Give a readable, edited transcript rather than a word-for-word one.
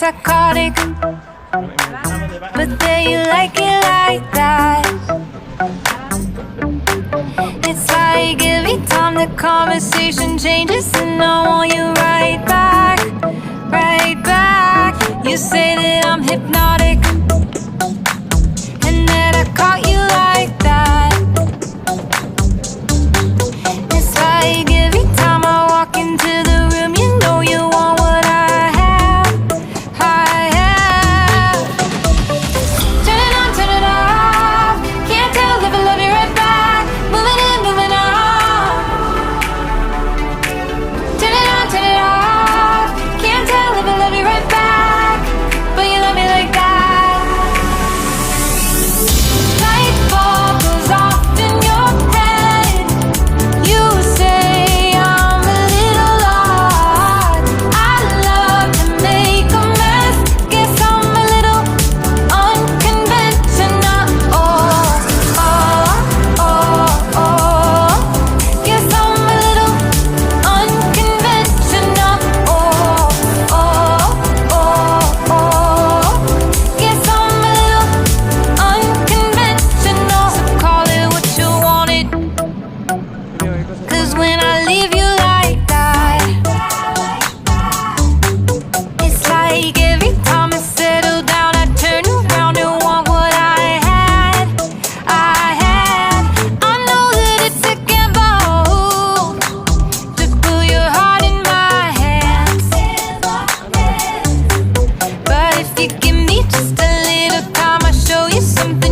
psychotic, but there you like it like that. It's like every time the conversation changes, and I want you right back, right back. You say that I'm hypnotic, and that I caught you like that. It's like every time I walk into the room, you know you want what I have, I have. Turn it on, turn it off. Can't tell if I love you right back. Moving in, moving on. Turn it on, turn it off. Can't tell if I love you right back, but you love me like that. Light bulb goes off in your head. You say I'm a little odd. I love to make a mess. Guess I'm a little unconventional. Oh, oh, oh, oh. Guess I'm a little unconventional. Oh, oh, oh, oh. Guess I'm a little unconventional. So call it what you wanted, 'cause when I leave you like that, it's like every time I settle down, I turn around and want what I had, I had. I know that it's a gamble to put your heart in my hands, but if you give me just a little time, I'll show you something